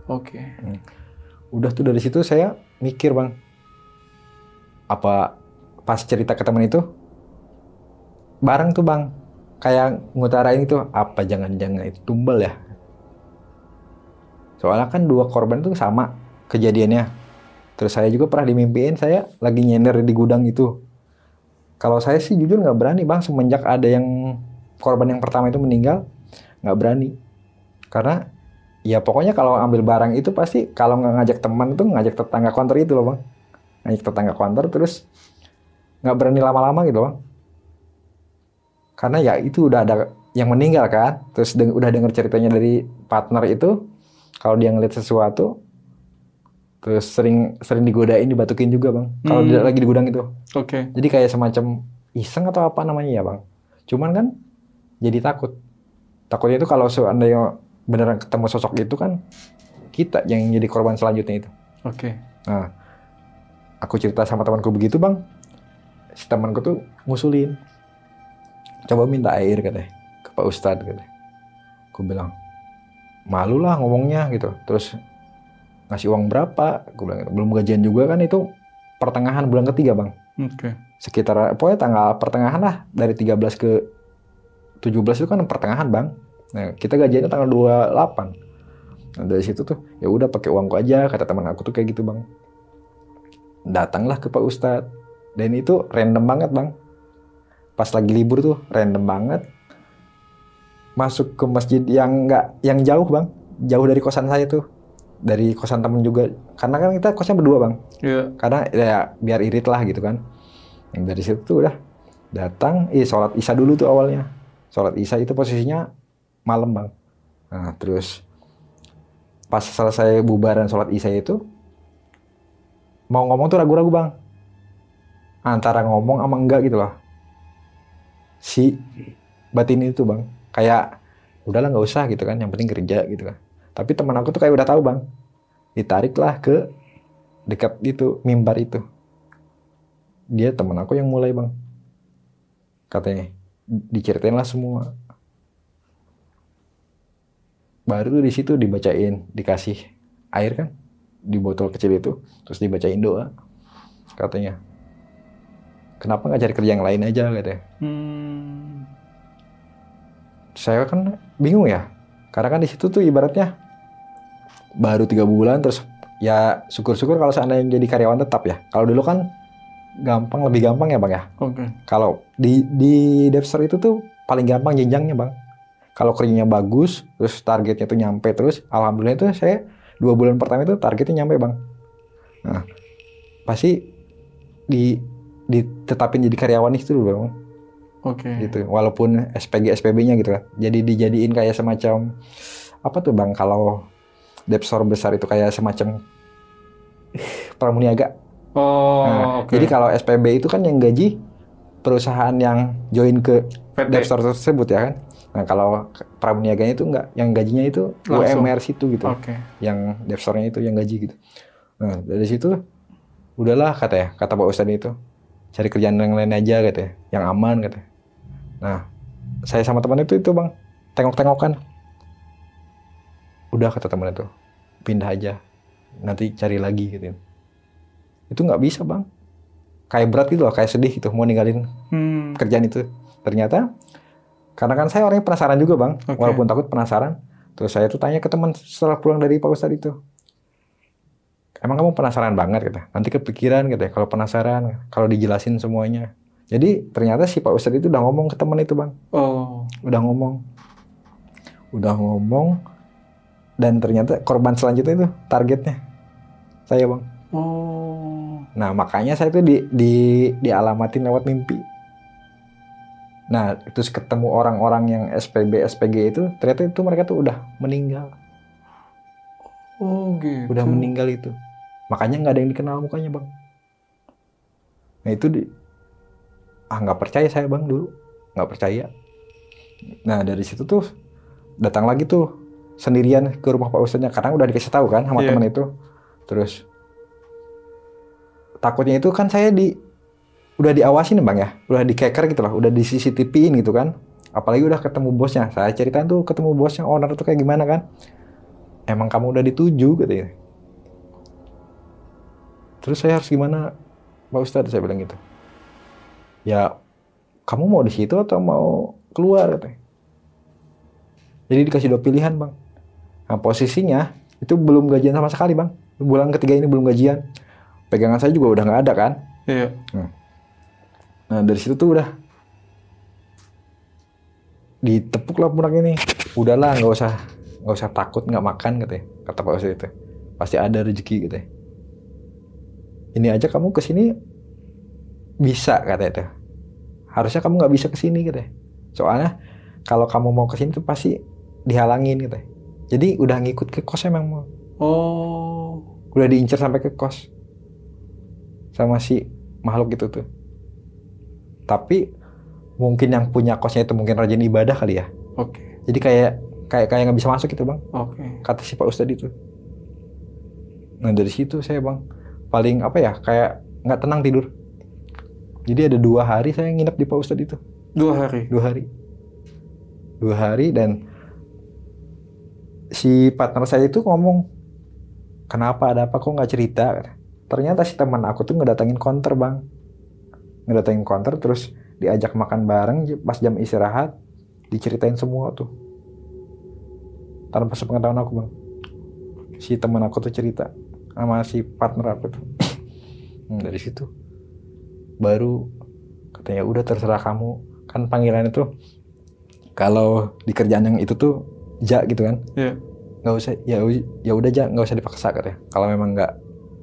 Oke.
Udah tuh dari situ saya mikir bang, apa pas cerita ke teman itu bareng tuh bang, kayak ngutarain itu apa jangan-jangan itu tumbal ya. Soalnya kan dua korban itu sama kejadiannya. Terus saya juga pernah dimimpiin saya lagi nyender di gudang itu. Kalau saya sih jujur nggak berani bang, semenjak ada yang korban yang pertama itu meninggal, nggak berani. Karena ya pokoknya kalau ambil barang itu pasti kalau nggak ngajak teman itu ngajak tetangga kantor itu loh bang. Ngajak tetangga kantor terus nggak berani lama-lama gitu bang. Karena ya itu udah ada yang meninggal kan. Terus udah denger ceritanya dari partner itu. Kalau dia ngeliat sesuatu. Terus sering digodain, dibatukin juga bang. Kalau dia lagi di gudang itu.
Oke.
Jadi kayak semacam iseng atau apa namanya ya bang. Cuman kan jadi takut. Takutnya itu kalau seandainya beneran ketemu sosok itu kan kita yang jadi korban selanjutnya itu.
Oke.
Nah, aku cerita sama temanku begitu bang, si temanku tuh ngusulin, coba minta air katanya ke Pak Ustadz katanya. Aku bilang, malu lah ngomongnya gitu. Terus ngasih uang berapa? Aku bilang belum gajian juga kan itu pertengahan bulan ketiga bang.
Oke.
Sekitar pokoknya tanggal pertengahan lah dari 13 ke 17 itu kan pertengahan bang. Nah, kita gajiannya tanggal 28. Nah, dari situ tuh ya udah pakai uangku aja kata teman aku tuh kayak gitu, Bang. Datanglah ke Pak Ustadz. Dan itu random banget, Bang. Pas lagi libur tuh random banget. Masuk ke masjid yang jauh, Bang. Jauh dari kosan saya tuh. Dari kosan temen juga. Karena kan kita kosnya berdua, Bang.
Iya.
Karena ya biar irit lah gitu kan. Yang dari situ tuh udah datang, sholat Isya dulu tuh awalnya. Sholat Isya itu posisinya malam bang. Nah terus pas selesai bubaran sholat Isya itu mau ngomong tuh ragu-ragu bang. Antara ngomong sama enggak gitu loh. Si batin itu bang. Kayak udahlah nggak usah gitu kan. Yang penting kerja gitu kan. Tapi teman aku tuh kayak udah tahu bang. Ditariklah ke dekat itu mimbar itu. Dia teman aku yang mulai bang. Katanya diceritain lah semua. Baru tuh di situ dibacain, dikasih air kan di botol kecil itu, terus dibacain doa. Katanya, kenapa nggak cari kerja yang lain aja katanya. Saya kan bingung ya, karena kan di situ tuh ibaratnya baru 3 bulan, terus ya syukur-syukur kalau seandainya jadi karyawan tetap ya. Kalau dulu kan lebih gampang ya bang ya.
Oke.
Kalau di Depster itu tuh paling gampang jenjangnya bang. Kalau kerjanya bagus, terus targetnya tuh nyampe terus, alhamdulillah itu saya 2 bulan pertama itu targetnya nyampe bang. Nah, pasti ditetapin jadi karyawan itu dulu bang.
Oke.
Gitu, walaupun SPG-SPB-nya gitu kan. Jadi dijadiin kayak semacam, apa tuh bang, kalau Depstor besar itu kayak semacam pramuniaga.
Oh, oke.
Jadi kalau SPB itu kan yang gaji perusahaan yang join ke
PT.
Depstor tersebut ya kan. Nah kalau pramuniaganya itu enggak, yang gajinya itu
Langsung.
UMR situ gitu.
Oke.
Yang Depstornya itu yang gaji gitu. Nah dari situ udahlah kata Pak Ustadz itu cari kerjaan yang lain aja katanya, yang aman katanya. Nah saya sama teman itu bang tengok-tengokan. Udah kata teman itu pindah aja, nanti cari lagi gitu. Itu nggak bisa bang, kayak berat gitu loh, kayak sedih gitu mau ninggalin kerjaan itu. Ternyata karena kan saya orangnya penasaran juga bang, walaupun takut penasaran. Terus saya tuh tanya ke teman setelah pulang dari Pak Ustadz itu, emang kamu penasaran banget kata, nanti kepikiran katanya kalau penasaran, kalau dijelasin semuanya. Jadi ternyata si Pak Ustadz itu udah ngomong ke teman itu bang.
Oh.
Udah ngomong, dan ternyata korban selanjutnya itu targetnya saya bang.
Oh.
Nah makanya saya tuh dialamatin lewat mimpi. Nah terus ketemu orang-orang yang SPG itu, ternyata itu mereka tuh udah meninggal.
Oh gitu.
Udah meninggal itu. Makanya nggak ada yang dikenal mukanya bang. Nah itu nggak percaya saya bang dulu, nggak percaya. Nah dari situ tuh datang lagi tuh sendirian ke rumah Pak Ustadznya, karena udah dikasih tahu kan sama teman itu. Terus takutnya itu kan saya udah diawasin bang ya, udah di-keker gitu lah, udah di CCTV-in gitu kan. Apalagi udah ketemu bosnya. Saya ceritain tuh ketemu bosnya, owner tuh kayak gimana kan. Emang kamu udah dituju katanya. Terus saya harus gimana Pak Ustadz, saya bilang gitu. Ya kamu mau di situ atau mau keluar katanya. Jadi dikasih 2 pilihan bang. Nah posisinya itu belum gajian sama sekali bang. Bulan ketiga ini belum gajian. Pegangan saya juga udah nggak ada kan.
Iya.
Nah dari situ tuh udah ditepuk lah pundak ini. Udahlah nggak usah takut nggak makan katanya. Kata Pak Ustadz itu. Pasti ada rezeki katanya. Ini aja kamu kesini bisa katanya itu. Harusnya kamu nggak bisa kesini katanya. Soalnya kalau kamu mau kesini tuh pasti dihalangin katanya. Jadi udah ngikut ke kos emang mau.
Oh.
Udah diincar sampai ke kos. Sama si makhluk itu tuh. Tapi mungkin yang punya kosnya itu mungkin rajin ibadah kali ya.
Oke.
Jadi kayak nggak bisa masuk gitu bang.
Oke.
Kata si Pak Ustadz itu. Nah dari situ saya bang paling apa ya kayak nggak tenang tidur. Jadi ada 2 hari saya nginep di Pak Ustadz itu.
2 hari.
2 hari. 2 hari dan si partner saya itu ngomong, kenapa ada apa kok nggak cerita? Ternyata si teman aku tuh ngedatengin counter bang. Ngedatengin counter terus diajak makan bareng pas jam istirahat. Diceritain semua tuh. Tanpa sepengetahuan aku bang. Si teman aku tuh cerita sama si partner aku tuh. Dari situ baru katanya udah terserah kamu. Kan panggilan itu kalau di kerjaan yang itu tuh ja gitu kan.
Iya.
Nggak usah ya udah ja, nggak usah dipaksa katanya. Kalau memang nggak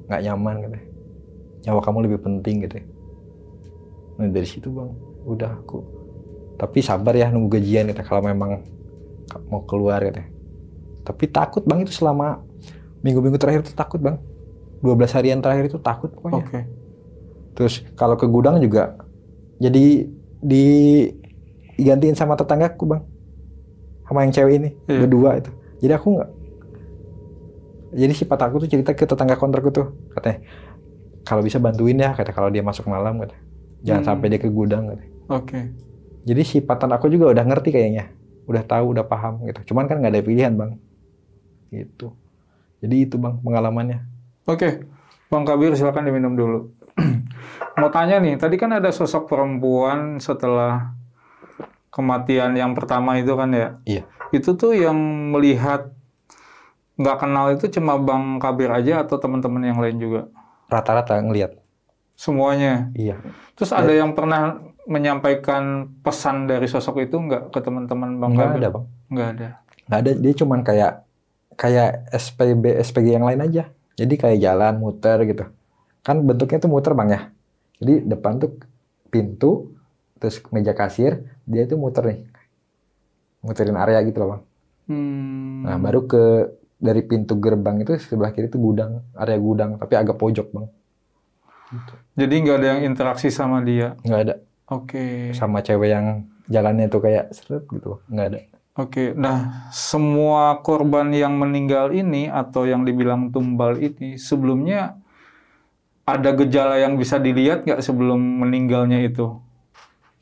nyaman katanya. Nyawa kamu lebih penting gitu. Nah dari situ bang udah aku. Tapi sabar ya nunggu gajian gitu kalau memang mau keluar gitu. Tapi takut bang itu selama minggu-minggu terakhir itu takut bang. 12 harian terakhir itu takut pokoknya.
Oke.
Terus kalau ke gudang juga jadi digantiin sama tetanggaku bang. Sama yang cewek ini, berdua itu. Jadi aku nggak. Jadi si patah aku tuh cerita ke tetangga kontrakku tuh. Katanya, kalau bisa bantuin ya, kata kalau dia masuk malam kata. Jangan sampai dia ke gudang kata.
Oke.
Jadi si patah aku juga udah ngerti kayaknya. Udah tahu, udah paham gitu. Cuman kan nggak ada pilihan bang. Gitu. Jadi itu bang pengalamannya.
Oke. Bang Kabir silakan diminum dulu. Mau tanya nih, tadi kan ada sosok perempuan setelah kematian yang pertama itu kan ya?
Iya.
Itu tuh yang melihat nggak kenal itu cuma Bang Kabir aja atau teman-teman yang lain juga?
Rata-rata ngelihat.
Semuanya?
Iya.
Terus ada yang pernah menyampaikan pesan dari sosok itu nggak ke teman-teman Bang Kabir?
Nggak ada bang.
Nggak ada?
Nggak ada, dia cuman kayak SPG yang lain aja. Jadi kayak jalan, muter gitu. Kan bentuknya tuh muter bang ya. Jadi depan tuh pintu, terus meja kasir, dia tuh muter nih. Muterin area gitu loh bang. Nah baru dari pintu gerbang itu sebelah kiri itu gudang, area gudang, tapi agak pojok bang. Gitu.
Jadi nggak ada yang interaksi sama dia?
Nggak ada.
Oke.
Sama cewek yang jalannya tuh kayak seret gitu, nggak ada.
Oke, nah semua korban yang meninggal ini atau yang dibilang tumbal ini sebelumnya ada gejala yang bisa dilihat nggak sebelum meninggalnya itu?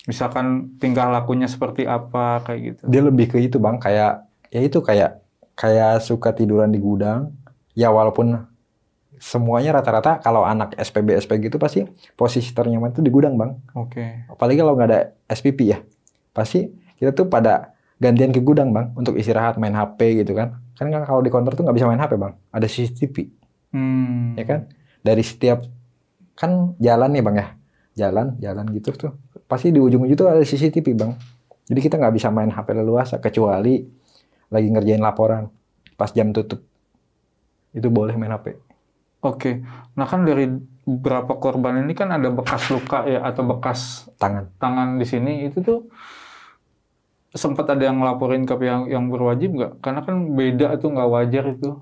Misalkan tingkah lakunya seperti apa kayak gitu?
Dia lebih ke itu bang, kayak suka tiduran di gudang. Ya walaupun semuanya rata-rata kalau anak SPB gitu pasti posisi ternyaman itu di gudang bang.
Oke.
Apalagi kalau nggak ada SPP ya, pasti kita tuh pada gantian ke gudang bang untuk istirahat main HP gitu kan. Kan kalau di counter tuh nggak bisa main HP bang, ada CCTV. Ya kan? Dari setiap kan jalan nih bang ya, jalan gitu tuh pasti di ujung-ujung tuh ada CCTV bang. Jadi kita nggak bisa main HP leluasa kecuali lagi ngerjain laporan pas jam tutup itu boleh main HP.
Oke, nah kan dari beberapa korban ini kan ada bekas luka ya atau bekas tangan di sini itu tuh sempat ada yang ngelaporin ke pihak yang berwajib nggak? Karena kan beda tuh nggak wajar itu.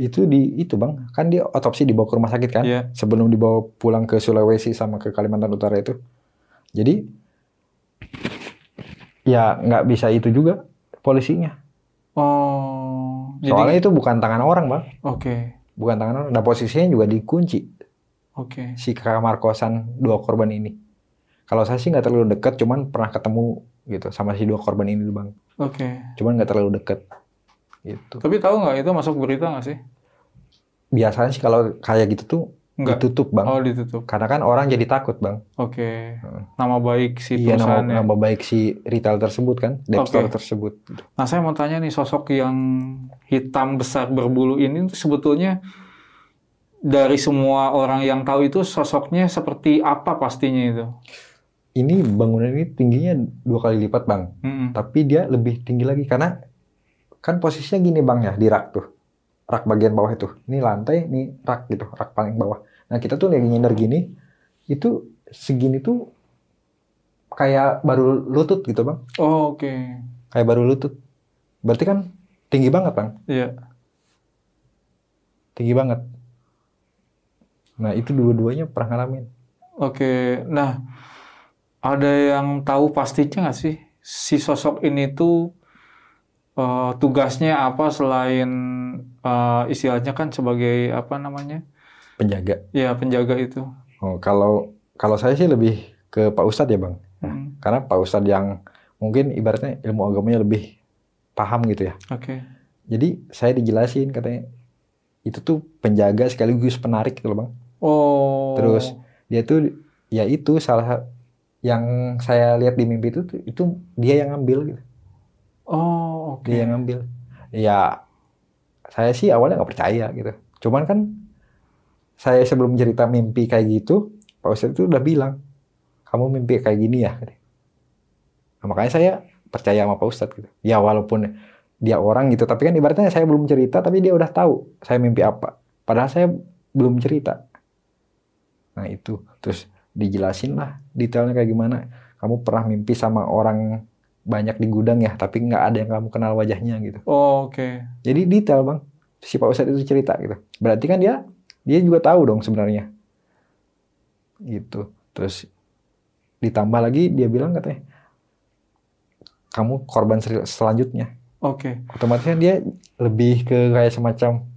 Itu bang, kan dia otopsi dibawa ke rumah sakit kan, sebelum dibawa pulang ke Sulawesi sama ke Kalimantan Utara itu. Jadi ya nggak bisa itu juga polisinya.
Oh,
soalnya itu bukan tangan orang bang.
Oke.
Bukan tangan orang. Nah posisinya juga dikunci.
Oke.
Si kamar kosan 2 korban ini. Kalau saya sih nggak terlalu dekat, cuman pernah ketemu gitu sama si 2 korban ini bang.
Oke.
Cuman nggak terlalu deket gitu.
Tapi tahu nggak itu masuk berita nggak sih?
Biasanya sih kalau kayak gitu tuh
Nggak.
ditutup bang.
Oh, ditutup.
Karena kan orang jadi takut bang.
Oke. Nama baik si
Iya,
perusahaannya.
nama baik si retail tersebut kan, Depp Store tersebut.
Nah, saya mau tanya nih, sosok yang hitam besar berbulu ini tuh sebetulnya dari semua orang yang tahu itu sosoknya seperti apa pastinya itu?
Ini bangunan ini tingginya 2 kali lipat bang, tapi dia lebih tinggi lagi karena kan posisinya gini bang ya, di rak tuh, rak bagian bawah itu, ini lantai, ini rak gitu, rak paling bawah. Nah kita tuh lagi nyender gini, itu segini tuh kayak baru lutut gitu bang.
Oh, oke.
Kayak baru lutut, berarti kan tinggi banget bang.
Iya.
Tinggi banget. Nah itu dua-duanya pernah ngalamin.
Oke, nah ada yang tahu pastinya nggak sih si sosok ini tuh tugasnya apa selain istilahnya kan sebagai apa namanya?
Penjaga.
Ya, penjaga itu.
Oh, kalau saya sih lebih ke Pak Ustadz ya bang. Nah, karena Pak Ustadz yang mungkin ibaratnya ilmu agamanya lebih paham gitu ya.
Oke.
Jadi saya dijelasin katanya itu tuh penjaga sekaligus penarik gitu loh bang.
Oh.
Terus dia tuh ya itu salah yang saya lihat di mimpi itu dia yang ngambil gitu.
Oh, oke.
Dia yang ngambil. Ya saya sih awalnya nggak percaya gitu. Cuman kan saya sebelum cerita mimpi kayak gitu, Pak Ustadz itu udah bilang, kamu mimpi kayak gini ya. Nah, makanya saya percaya sama Pak Ustadz gitu. Ya walaupun dia orang gitu, tapi kan ibaratnya saya belum cerita, tapi dia udah tahu saya mimpi apa. Padahal saya belum cerita. Nah itu, terus dijelasin lah detailnya kayak gimana. Kamu pernah mimpi sama orang banyak di gudang ya, tapi nggak ada yang kamu kenal wajahnya gitu.
Oh, oke.
Jadi detail bang, si Pak Ustadz itu cerita gitu. Berarti kan dia juga tahu dong sebenarnya. Gitu. Terus ditambah lagi dia bilang katanya, kamu korban selanjutnya.
Oke.
Otomatisnya dia lebih ke kayak semacam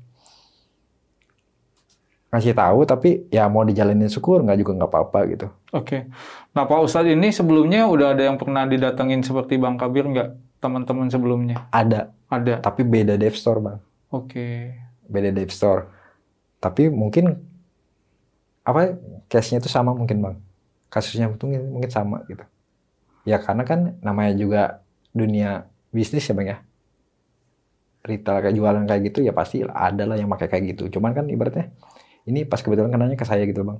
ngasih tahu, tapi ya mau dijalanin syukur nggak juga nggak apa-apa gitu.
Oke. Nah, Pak Ustadz ini sebelumnya udah ada yang pernah didatengin seperti Bang Kabir nggak? Teman-teman sebelumnya?
Ada.
Ada.
Tapi beda Dev Store bang.
Oke.
Beda Dev Store. Tapi mungkin apa case-nya itu sama mungkin bang. Kasusnya mungkin sama gitu. Ya karena kan namanya juga dunia bisnis ya bang ya. Retail kayak jualan kayak gitu ya pasti ada lah yang pakai kayak gitu. Cuman kan ibaratnya ini pas kebetulan kenanya ke saya gitu bang.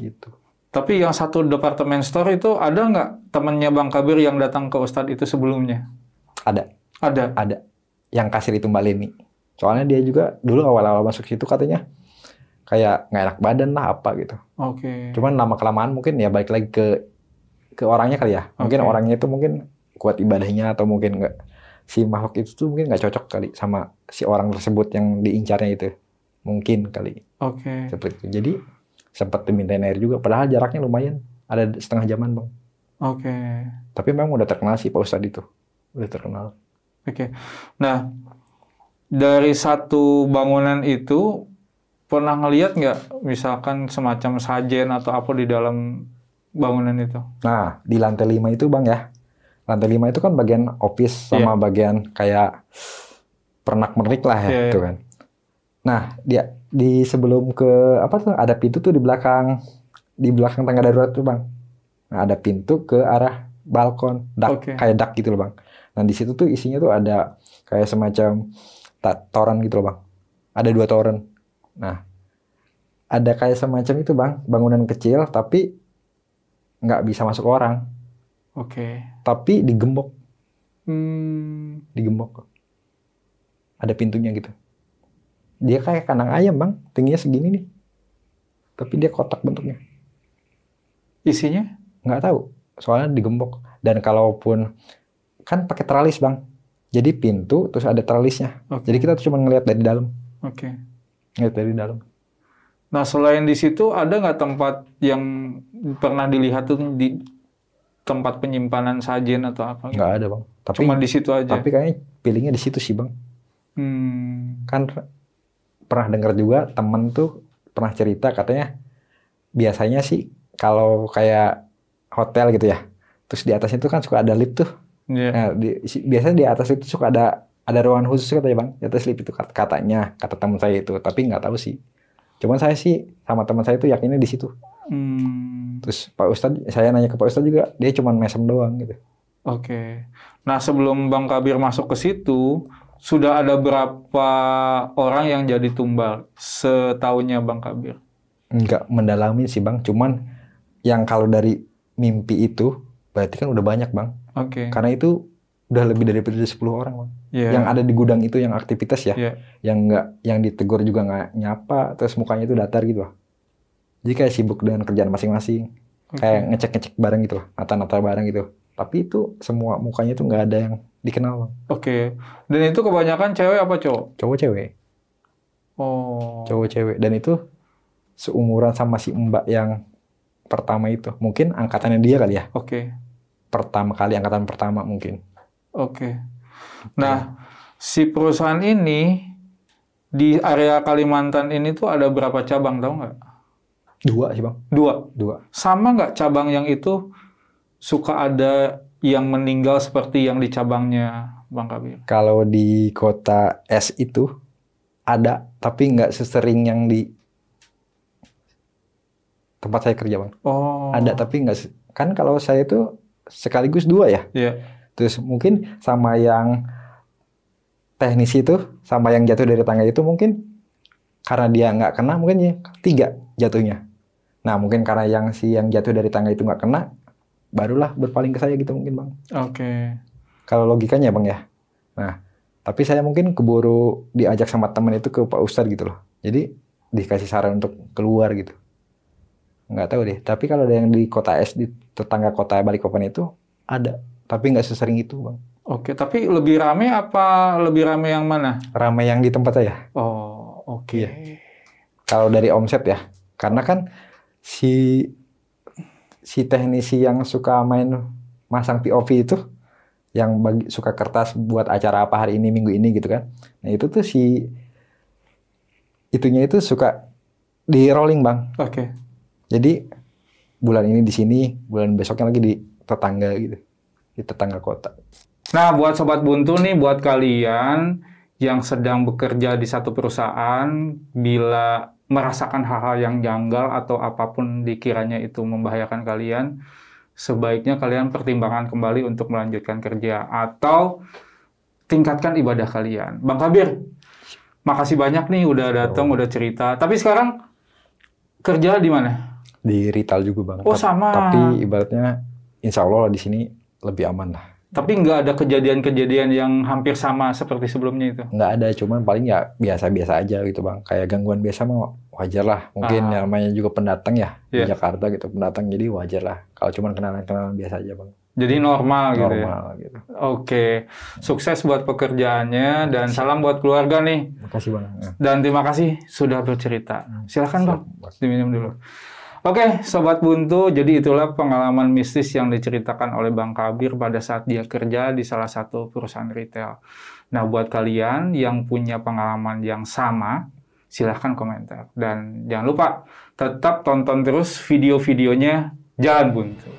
Gitu.
Tapi yang satu departemen store itu ada nggak temannya Bang Kabir yang datang ke Ustadz itu sebelumnya?
Ada.
Ada.
Ada. Yang kasir itu Mbak Leni. Soalnya dia juga dulu awal-awal masuk situ katanya kayak nggak enak badan lah apa gitu.
Oke.
Cuman lama kelamaan mungkin ya balik lagi ke orangnya kali ya. Mungkin orangnya itu mungkin kuat ibadahnya atau mungkin nggak, si makhluk itu tuh mungkin nggak cocok kali sama si orang tersebut yang diincarnya itu. Mungkin kali.
Oke.
Seperti itu. Jadi sempat dimintain air juga. Padahal jaraknya lumayan. Ada setengah jaman bang.
Oke.
Tapi memang udah terkenal sih Pak Ustadz itu. Udah terkenal.
Oke. Nah, dari satu bangunan itu pernah ngelihat nggak misalkan semacam sajen atau apa di dalam bangunan itu?
Nah, di lantai 5 itu bang ya. Lantai 5 itu kan bagian office sama bagian kayak pernak-pernik lah ya, itu kan. Nah, dia di sebelum ke apa tuh ada pintu tuh di belakang tangga darurat tuh bang. Nah, ada pintu ke arah balkon, kayak dak gitu loh bang. Nah di situ tuh isinya tuh ada kayak semacam toren gitu loh bang. Ada 2 toren. Nah ada kayak semacam itu bang, bangunan kecil tapi nggak bisa masuk orang.
Oke.
Tapi digembok. Digembok. Ada pintunya gitu. Dia kayak kandang ayam bang, tingginya segini nih. Tapi dia kotak bentuknya.
Isinya?
Nggak tahu, soalnya digembok. Dan kalaupun, kan pakai teralis bang. Jadi pintu, terus ada teralisnya. Jadi kita tuh cuma ngeliat dari dalam. Ngeliat dari dalam.
Nah selain di situ, ada nggak tempat yang pernah dilihat tuh di tempat penyimpanan sajen atau apa?
Nggak ada bang. Tapi,
cuma di situ aja?
Tapi kayaknya pilihnya di situ sih bang. Kan pernah dengar juga temen tuh pernah cerita katanya biasanya sih kalau kayak hotel gitu ya, Terus di atasnya itu kan suka ada lift tuh.
Iya.
Nah, biasanya di atas itu suka ada ruangan khusus katanya bang. Di atas lift itu katanya, kata teman saya itu. Tapi nggak tahu sih. Cuman saya sih sama teman saya itu yakinnya di situ. Terus Pak Ustadz, saya nanya ke Pak Ustadz juga, dia cuma mesem doang gitu.
Oke. Nah, sebelum Bang Kabir masuk ke situ, sudah ada berapa orang yang jadi tumbal setahunnya Bang Kabir?
Nggak mendalami sih bang, cuman yang kalau dari mimpi itu berarti kan udah banyak bang.
Oke.
Karena itu udah lebih dari 10 orang bang.
Yeah.
Yang ada di gudang itu yang aktivitas ya,
Yeah.
yang ditegur juga nggak nyapa, terus mukanya itu datar gitu lah. Jadi kayak sibuk dengan kerjaan masing-masing, kayak ngecek-ngecek barang gitu lah, nata-nata barang gitu. Tapi itu semua mukanya itu nggak ada yang dikenal bang.
Oke. Dan itu kebanyakan cewek apa cowok?
Cowok cewek.
Oh.
Cowok cewek, dan itu seumuran sama si mbak yang pertama itu. Mungkin angkatannya dia kali ya.
Oke.
Pertama kali, angkatan pertama mungkin.
Oke. Nah, si perusahaan ini di area Kalimantan ini tuh ada berapa cabang, tahu nggak?
2 sih bang.
2. Sama nggak cabang yang itu suka ada yang meninggal seperti yang di cabangnya Bang Kabir?
Kalau di kota S itu ada, tapi nggak sesering yang di tempat saya kerja bang.
Oh.
Ada tapi nggak, kan kalau saya itu sekaligus 2 ya.
Iya.
Terus mungkin sama yang teknisi itu, sama yang jatuh dari tangga itu mungkin karena dia nggak kena, mungkin ya 3 jatuhnya. Nah mungkin karena yang jatuh dari tangga itu nggak kena, barulah berpaling ke saya gitu mungkin bang.
Oke.
Kalau logikanya bang ya. Nah tapi saya mungkin keburu diajak sama teman itu ke Pak Ustadz gitu loh. Jadi dikasih saran untuk keluar gitu. Nggak tahu deh. Tapi kalau ada yang di kota S, di tetangga kota Balikpapan itu ada. Tapi nggak sesering itu bang.
Oke, tapi lebih rame apa lebih rame yang mana?
Rame yang di tempat saya.
Oh, oke.
Iya. Kalau dari omset ya. Karena kan si teknisi yang suka masang POV itu, yang suka kertas buat acara apa hari ini, minggu ini gitu kan. Nah itu tuh itunya itu suka di rolling bang.
Oke.
Jadi bulan ini di sini, bulan besoknya lagi di tetangga gitu. Di tetangga kota.
Nah, buat Sobat Buntu nih, buat kalian yang sedang bekerja di satu perusahaan, bila merasakan hal-hal yang janggal atau apapun dikiranya itu membahayakan kalian, sebaiknya kalian pertimbangkan kembali untuk melanjutkan kerja atau tingkatkan ibadah kalian. Bang Kabir, makasih banyak nih udah datang, udah cerita. Tapi sekarang kerja di mana?
Di retail juga bang.
Oh sama.
Tapi ibaratnya insya Allah di sini lebih aman lah.
Tapi nggak ada kejadian-kejadian yang hampir sama seperti sebelumnya itu?
Nggak ada, cuman paling ya biasa-biasa aja gitu bang. Kayak gangguan biasa mah wajar lah. Mungkin namanya juga pendatang ya di Jakarta gitu. Pendatang jadi wajar lah. Kalau cuman kenalan-kenalan biasa aja bang.
Jadi normal gitu ya?
Normal gitu.
Oke. Sukses buat pekerjaannya dan salam buat keluarga nih.
Makasih bang.
Dan terima kasih sudah bercerita. Silakan bang, diminum dulu. Oke, Sobat Buntu, jadi itulah pengalaman mistis yang diceritakan oleh Bang Kabir pada saat dia kerja di salah satu perusahaan retail. Nah, buat kalian yang punya pengalaman yang sama, silahkan komentar. Dan jangan lupa, tetap tonton terus video-videonya Jalan Buntu.